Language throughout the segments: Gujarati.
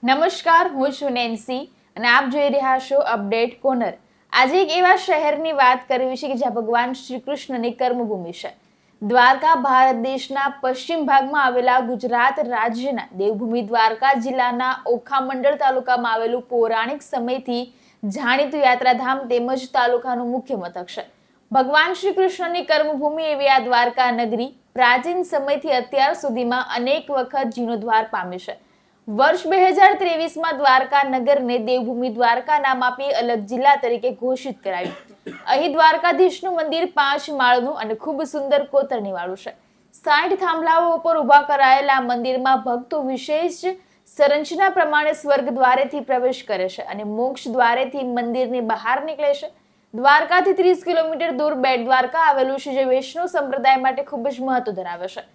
નમસ્કાર, હું છું નેન્સી અને આપ જોઈ રહ્યા છો અપડેટ કોર્નર। આજે એક એવા શહેરની વાત કરવી છે કે જ્યાં ભગવાન શ્રી કૃષ્ણની કર્મભૂમિ છે। દ્વારકા ભારત દેશના પશ્ચિમ ભાગમાં આવેલા ગુજરાત રાજ્યના દેવભૂમિ દ્વારકા જિલ્લાના ઓખા મંડળ તાલુકામાં આવેલું પૌરાણિક સમયથી જાણીતું યાત્રાધામ તેમજ તાલુકાનું મુખ્ય મથક છે। ભગવાન શ્રી કૃષ્ણની કર્મભૂમિ એવી આ દ્વારકા નગરી પ્રાચીન સમયથી અત્યાર સુધીમાં અનેક વખત જીર્ણોદ્ધાર પામી છે। વર્ષ 2023માં દ્વારકા નગરને દેવભૂમિ દ્વારકા નામ આપી અલગ જિલ્લા તરીકે ઘોષિત કરાયું। અહીં દ્વારકાધીશનું મંદિર 5 માળનું અને ખૂબ સુંદર કોતરણી વાળું છે। 60 થાંભલાઓ ઉપર ઊભા કરાયેલા મંદિરમાં ભક્તો વિશેષ સંરચના પ્રમાણે સ્વર્ગ દ્વારેથી પ્રવેશ કરે છે અને મોક્ષ દ્વારેથી મંદિરની બહાર નીકળે છે। દ્વારકાથી 30 કિલોમીટર દૂર બેટ દ્વારકા આવેલું છે, જે વૈષ્ણવ સંપ્રદાય માટે ખૂબ જ મહત્વ ધરાવે છે।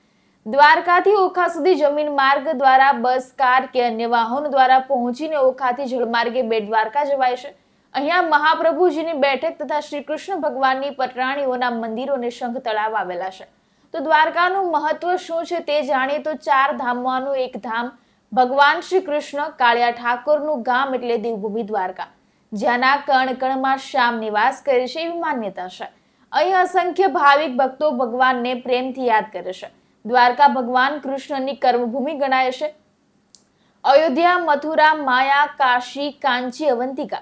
દ્વારકાથી ઓખા સુધી જમીન માર્ગ દ્વારા બસ, કાર કે અન્ય વાહનો દ્વારા પહોંચીને ઓખાથી જળમાર્ગે બેટ દ્વારકા જવાય છે। અહીંયા મહાપ્રભુજીની બેઠક તથા શ્રી કૃષ્ણ ભગવાનની પટરાણીઓના મંદિરો અને શંખ તળાવ આવેલા છે। તો દ્વારકાનું મહત્વ શું છે તે જાણીએ તો 4 ધામમાંનું એક ધામ ભગવાન શ્રી કૃષ્ણ કાળિયા ઠાકોરનું ગામ એટલે દેવભૂમિ દ્વારકા, જ્યાંના કણ કણમાં શ્યામ નિવાસ કરે છે એવી માન્યતા છે। અહીં અસંખ્ય ભાવિક ભક્તો ભગવાનને પ્રેમથી યાદ કરે છે। દ્વારકા ભગવાન કૃષ્ણની કર્મભૂમિ ગણાય છે। અયોધ્યા, મથુરા, માયા, કાશી, કાંચી, અવંતિકા,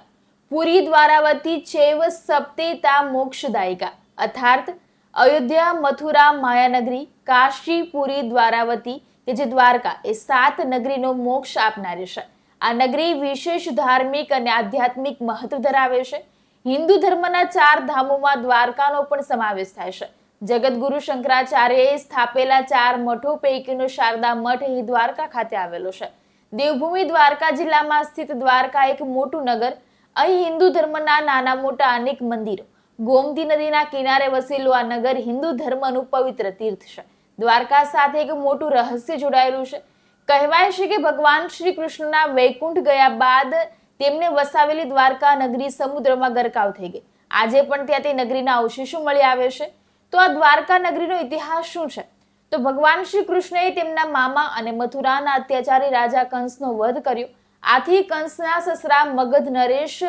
પુરી, દ્વારાવતી ચૈવ સપ્તેતા મોક્ષદાયિકા। અર્થાત અયોધ્યા, મથુરા, માયાનગરી, કાશી, પુરી, દ્વારાવતી કે જે દ્વારકા એ 7 નગરીનો મોક્ષ આપનારી છે। આ નગરી વિશેષ ધાર્મિક અને આધ્યાત્મિક મહત્વ ધરાવે છે। હિન્દુ ધર્મના 4 ધામોમાં દ્વારકાનો પણ સમાવેશ થાય છે। જગતગુરુ શંકરાચાર્યએ સ્થાપેલા 4 મઠો પૈકીનો શારદા મઠ અહીં દ્વારકા ખાતે આવેલો છે। દેવભૂમિ દ્વારકા જિલ્લામાં સ્થિત દ્વારકા એક મોટું નગર। અહીં હિન્દુ ધર્મના નાના મોટા અનેક મંદિરો, ગોમતી નદીના કિનારે વસેલું આ નગર હિન્દુ ધર્મનું પવિત્ર તીર્થ છે। દ્વારકા સાથે એક મોટું રહસ્ય જોડાયેલું છે। કહેવાય છે કે ભગવાન શ્રી કૃષ્ણના વૈકુંઠ ગયા બાદ તેમને વસાવેલી દ્વારકા નગરી સમુદ્રમાં ગરકાવ થઈ ગઈ। આજે પણ ત્યાં તે નગરીના અવશેષો મળી આવે છે। તો આ દ્વારકા નગરીનો ઇતિહાસ શું છે? તો ભગવાન શ્રી કૃષ્ણએ તેમના મામા અને મથુરાના અત્યાચારી રાજા કંસનો વધ કર્યો। આથી કંસના સસરા મગધ નરેશ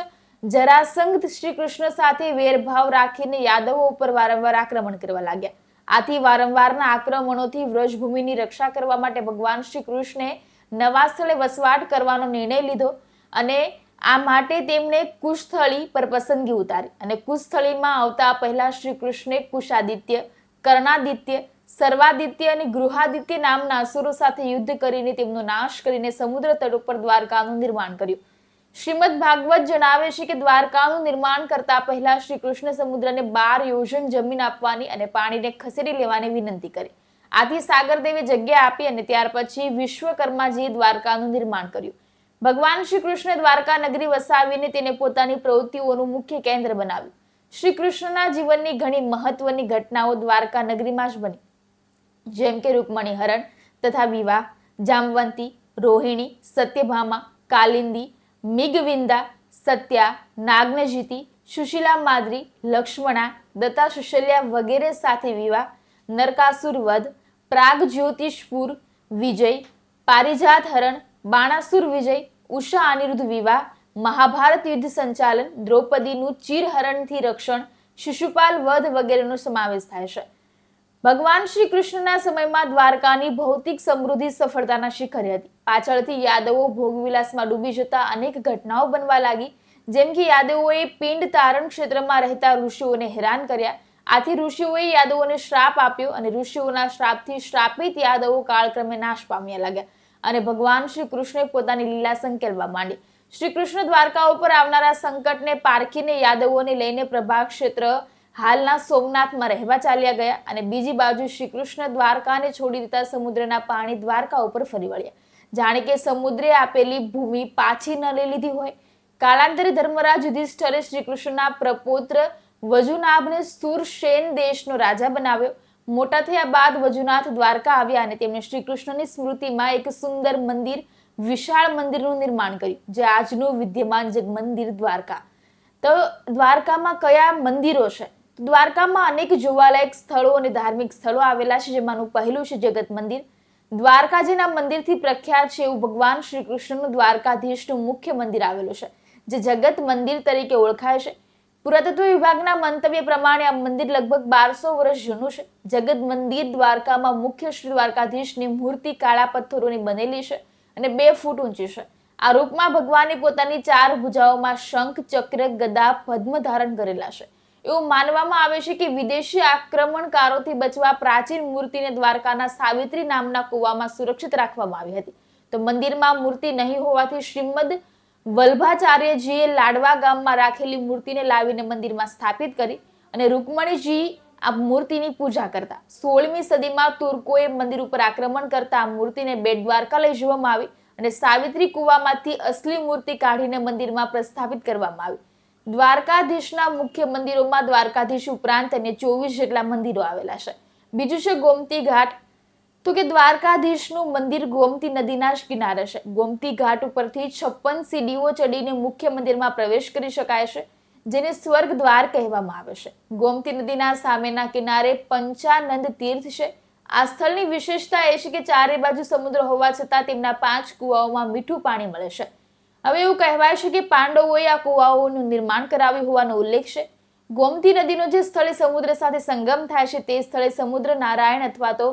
જરાસંઘ શ્રી કૃષ્ણ સાથે વેરભાવ રાખીને યાદવો ઉપર વારંવાર આક્રમણ કરવા લાગ્યા। આથી વારંવારના આક્રમણોથી વ્રજભૂમિની રક્ષા કરવા માટે ભગવાન શ્રી કૃષ્ણે નવા સ્થળે વસવાટ કરવાનો નિર્ણય લીધો અને આ માટે તેમણે કુશસ્થળી પર પસંદગી ઉતારી અને કુશસ્થળીમાં આવતા પહેલા શ્રી કૃષ્ણે કુશાદિત્ય, કર્ણાદિત્ય, સર્વાદિત્ય અને ગૃહાદિત્ય નામના અસુરો સાથે યુદ્ધ કરીને તેમનો નાશ કરીને સમુદ્ર તટ ઉપર દ્વારકાનું નિર્માણ કર્યું। શ્રીમદ ભાગવત જણાવે છે કે દ્વારકાનું નિર્માણ કરતા પહેલા શ્રી કૃષ્ણ સમુદ્રને 12 યોજન જમીન આપવાની અને પાણીને ખસેડી લેવાની વિનંતી કરી। આથી સાગરદેવે જગ્યા આપી અને ત્યાર પછી વિશ્વકર્માજીએ દ્વારકાનું નિર્માણ કર્યું। ભગવાન શ્રી કૃષ્ણે દ્વારકા નગરી વસાવીને તેને પોતાની પ્રવૃત્તિઓનું મુખ્ય કેન્દ્ર બનાવ્યું। શ્રી કૃષ્ણના જીવનની ઘણી મહત્વની ઘટનાઓ દ્વારકા નગરીમાં જ બની, જેમ કે રૂકમણી હરણ તથા વિવાહ, જામવંતી, રોહિણી, સત્યભામા, કાલિંદી, મિગવિંદા, સત્યા, નાગ્નજીતી, સુશીલા માદ્રી, લક્ષ્મણા, દત્તા સુશલ્યા વગેરે સાથે વિવાહ, નરકાસુર વધ, પ્રાગજ્યોતિષપુર વિજય, પારિજાત હરણ, બાણાસુર વિજય, ઉષા અનિરુદ્ધ વિવાહ, મહાભારત યુદ્ધ સંચાલન, દ્રૌપદીનું ચીરહરણથી રક્ષણ, શિશુપાલ વધ વગેરેનો સમાવેશ થાય છે। ભગવાન શ્રી કૃષ્ણના સમયમાં દ્વારકાની ભૌતિક સમૃદ્ધિ સફળતાના શિખરે હતી। પાછળથી યાદવો ભોગવિલાસમાં ડૂબી જતા અનેક ઘટનાઓ બનવા લાગી, જેમ કે યાદવોએ પિંડ તારણ ક્ષેત્રમાં રહેતા ઋષિઓને હેરાન કર્યા। આથી ઋષિઓએ યાદવોને શ્રાપ આપ્યો અને ઋષિઓના શ્રાપથી શ્રાપિત યાદવો કાળક્રમે નાશ પામ્યા લાગ્યા અને ભગવાન શ્રી કૃષ્ણે પોતાની લીલા સંકેલવા માંડી। શ્રી કૃષ્ણ દ્વારકા ઉપર આવનારા સંકટને પારખીને યાદવોને લઈને પ્રભાસ ક્ષેત્ર હાલના સોમનાથમાં રહેવા ચાલ્યા ગયા અને બીજી બાજુ શ્રી કૃષ્ણ દ્વારકાને છોડી દેતા સમુદ્રના પાણી દ્વારકા ઉપર ફરી વળ્યા, જાણે કે સમુદ્રે આપેલી ભૂમિ પાછી ન લઈ લીધી હોય। કાળાંતરે ધર્મરાજ યુધિષ્ઠિરે શ્રી કૃષ્ણના પ્રપૌત્ર વજુનાભને સુરસેન દેશનો રાજા બનાવ્યો। મોટા થયા બાદ વજુનાથ દ્વારકા આવ્યા અને તેમણે શ્રી કૃષ્ણની સ્મૃતિમાં એક સુંદર મંદિર, વિશાળ મંદિરનું નિર્માણ કર્યું, જે આજનું વિદ્યમાન જગમંદિર દ્વારકા। તો દ્વારકામાં કયા મંદિરો છે? દ્વારકામાં અનેક જોવાલાયક સ્થળો અને ધાર્મિક સ્થળો આવેલા છે, જેમાંનું પહેલું છે જગત મંદિર। દ્વારકાજીના મંદિરથી પ્રખ્યાત છે એવું ભગવાન શ્રી કૃષ્ણનું દ્વારકાધીશનું મુખ્ય મંદિર આવેલું છે, જે જગત મંદિર તરીકે ઓળખાય છે. પુરાતત્વ વિભાગના મંતવ્ય પ્રમાણે આ મંદિર લગભગ 1200 વર્ષ જૂનું છે. જગત મંદિર દ્વારકામાં મુખ્ય શ્રી દ્વારકાધીશની મૂર્તિ કાળા પથ્થરોની બનેલી છે અને 2 ફૂટ ઊંચી છે. આ રૂપમાં ભગવાને પોતાની 4 ભુજાઓમાં શંખ, ચક્ર, ગદા, પદ્મ ધારણ કરેલા છે. એવું માનવામાં આવે છે કે વિદેશી આક્રમણકારોથી બચવા પ્રાચીન મૂર્તિને દ્વારકાના સાવિત્રી નામના કુવામાં સુરક્ષિત રાખવામાં આવી હતી. તો મંદિરમાં મૂર્તિ નહીં હોવાથી શ્રીમદ વલ્ભાચાર્યજીએ લાડવા ગામમાં રાખેલી મૂર્તિને લાવીને મંદિરમાં સ્થાપિત કરી અને રૂકમણીજી આ મૂર્તિની પૂજા કરતા. 16મી સદીમાં તુર્કોએ મંદિર ઉપર આક્રમણ કરતા આ મૂર્તિને બેટ દ્વારકા લઈ જવામાં આવી અને સાવિત્રી કુવામાંથી અસલી મૂર્તિ કાઢીને મંદિરમાં પ્રસ્થાપિત કરવામાં આવી. દ્વારકાધીશના મુખ્ય મંદિરોમાં દ્વારકાધીશ ઉપરાંત અન્ય 24 જેટલા મંદિરો આવેલા છે. બીજું છે ગોમતી ઘાટ. તો કે દ્વારકાધીશનું મંદિર ગોમતી નદીના જ કિનારે છે. ગોમતી ઘાટ ઉપરથી 56 સીડીઓ ચડીને મુખ્ય મંદિરમાં પ્રવેશ કરી શકાય છે, જેને સ્વર્ગ દ્વાર કહેવામાં આવે છે. ગોમતી નદીના સામેના કિનારે પંચાનંદ તીર્થ છે. આ સ્થળની વિશેષતા એ છે કે ચારે બાજુ સમુદ્ર હોવા છતાં તેમના 5 કુવાઓમાં મીઠું પાણી મળે છે. હવે એવું કહેવાય છે કે પાંડવોએ આ કુવાઓનું નિર્માણ કરાવ્યું હોવાનો ઉલ્લેખ છે. ગોમતી નદીનો જે સ્થળે સમુદ્ર સાથે સંગમ થાય છે તે સ્થળે સમુદ્ર નારાયણ અથવા તો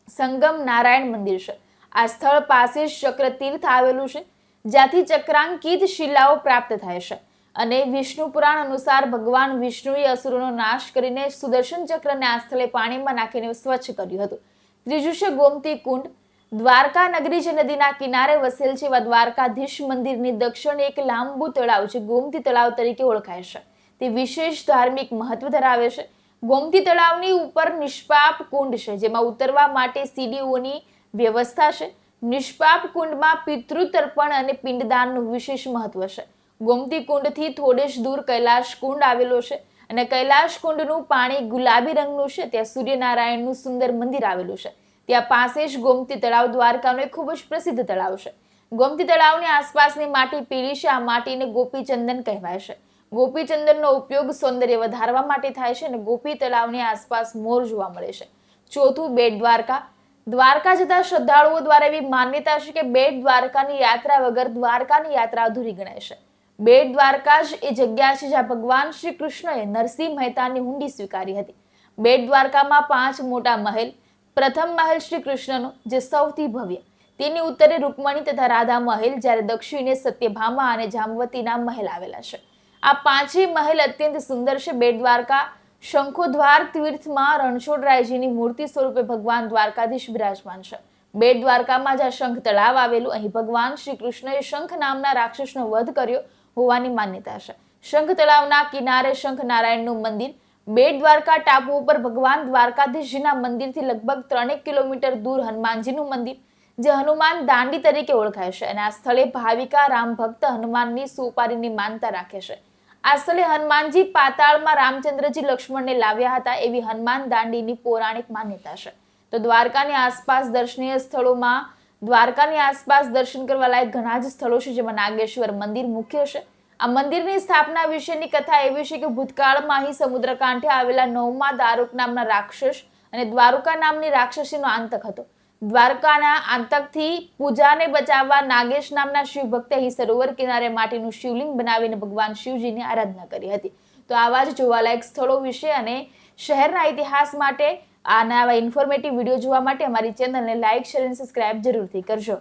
સંગમ નારાયણ મંદિર છે. આ સ્થળ પાસે ચક્ર તીર્થ આવેલું છે, જ્યાંથી ચક્રાંકિત શિલાઓ પ્રાપ્ત થાય છે અને વિષ્ણુ પુરાણ અનુસાર ભગવાન વિષ્ણુએ અસુરોનો નાશ કરીને સુદર્શન ચક્રને આ સ્થળે પાણીમાં નાખીને સ્વચ્છ કર્યું હતું. ત્રીજું છે ગોમતી કુંડ. દ્વારકા નગરી જે નદીના કિનારે વસેલ છે એવા દ્વારકાધીશ મંદિરની દક્ષિણે એક લાંબુ તળાવ છે ગોમતી તળાવ તરીકે ઓળખાય છે. તે વિશેષ ધાર્મિક મહત્વ ધરાવે છે. ગોમતી તળાવની ઉપર નિષ્પાપ કુંડ છે, જેમાં ઉતરવા માટે સીડીઓની વ્યવસ્થા છે. નિષ્પાપ કુંડમાં પિતૃતર્પણ અને પિંડદાનનું વિશેષ મહત્વ છે. ગોમતી કુંડથી થોડે જ દૂર કૈલાશ કુંડ આવેલો છે અને કૈલાશ કુંડનું પાણી ગુલાબી રંગનું છે. ત્યાં સૂર્યનારાયણનું સુંદર મંદિર આવેલું છે. ત્યાં પાસે જ ગોમતી તળાવ દ્વારકાનું એક ખૂબ જ પ્રસિદ્ધ તળાવ છે. ગોમતી તળાવની આસપાસની માટી પીળી છે. આ માટીને ગોપીચંદન કહેવાય છે. ગોપીચંદનનો ઉપયોગ સૌંદર્ય વધારવા માટે થાય છે અને ગોપી તળાવની આસપાસ મોર જોવા મળે છે. ચોથું બેટ દ્વારકા. દ્વારકા જતા શ્રદ્ધાળુઓ દ્વારા એવી માન્યતા છે કે બેટ દ્વારકાની યાત્રા વગર દ્વારકાની યાત્રા અધૂરી ગણાય છે. બેટ દ્વારકા જ એ જગ્યા છે જ્યાં ભગવાન શ્રી કૃષ્ણએ નરસિંહ મહેતાની હુંડી સ્વીકારી હતી. બેટ દ્વારકામાં 5 મોટા મહેલ. પ્રથમ મહેલ શ્રી કૃષ્ણનો, જે સૌથી ભવ્ય. તેની ઉત્તરે રૂકમણી તથા રાધા મહેલ, જ્યારે દક્ષિણે સત્યભામા અને જામવતીના મહેલ આવેલા છે. આ 5 મહેલ અત્યંત સુંદર છે. બેટ દ્વારકા શંખોદ્વાર તીર્થમાં રણછોડરાયજીની મૂર્તિ સ્વરૂપે ભગવાન દ્વારકાધીશ બિરાજમાન છે. બેટ દ્વારકામાં જ્યાં શંખ તળાવ આવેલું, અહીં ભગવાન શ્રી કૃષ્ણએ શંખ નામના રાક્ષસનો વધ કર્યો હોવાની માન્યતા છે. શંખ તળાવના કિનારે શંખ નારાયણનું મંદિર. બેટ દ્વારકા ટાપુ ઉપર ભગવાન દ્વારકાધીશજીના મંદિરથી લગભગ 3 કિલોમીટર દૂર હનુમાનજીનું મંદિર, જે હનુમાન દાંડી તરીકે ઓળખાય છે અને આ સ્થળે ભાવિકા રામ ભક્ત હનુમાનની સુપારીની માનતા રાખે છે. આ સ્થળે હનુમાનજી પાતાળમાં રામચંદ્રજી લક્ષ્મણને લાવ્યા હતા એવી હનુમાન દાંડીની પૌરાણિક માન્યતા છે. તો દ્વારકાની આસપાસ દર્શનીય સ્થળોમાં દ્વારકાની આસપાસ દર્શન કરવા લાયક ઘણા જ સ્થળો છે, જેમાં નાગેશ્વર મંદિર મુખ્ય છે. આ મંદિરની સ્થાપના વિશેની કથા એવી છે કે ભૂતકાળમાં અહીં સમુદ્ર કાંઠે આવેલા 9મા દારૂક નામના રાક્ષસ અને દ્વારુકા નામની રાક્ષસીનો આતંક હતો. દ્વારકાના આતંકથી પૂજાને બચાવવા નાગેશ નામના શિવ ભક્તે અહીં સરોવર કિનારે માટીનું શિવલિંગ બનાવીને ભગવાન શિવજીની આરાધના કરી હતી. તો આવા જ જોવાલાયક સ્થળો વિશે અને શહેરના ઇતિહાસ માટે આવા ઇન્ફોર્મેટિવ વિડીયો જોવા માટે અમારી ચેનલને લાઇક, શેર અને સબસ્ક્રાઇબ જરૂરથી કરજો.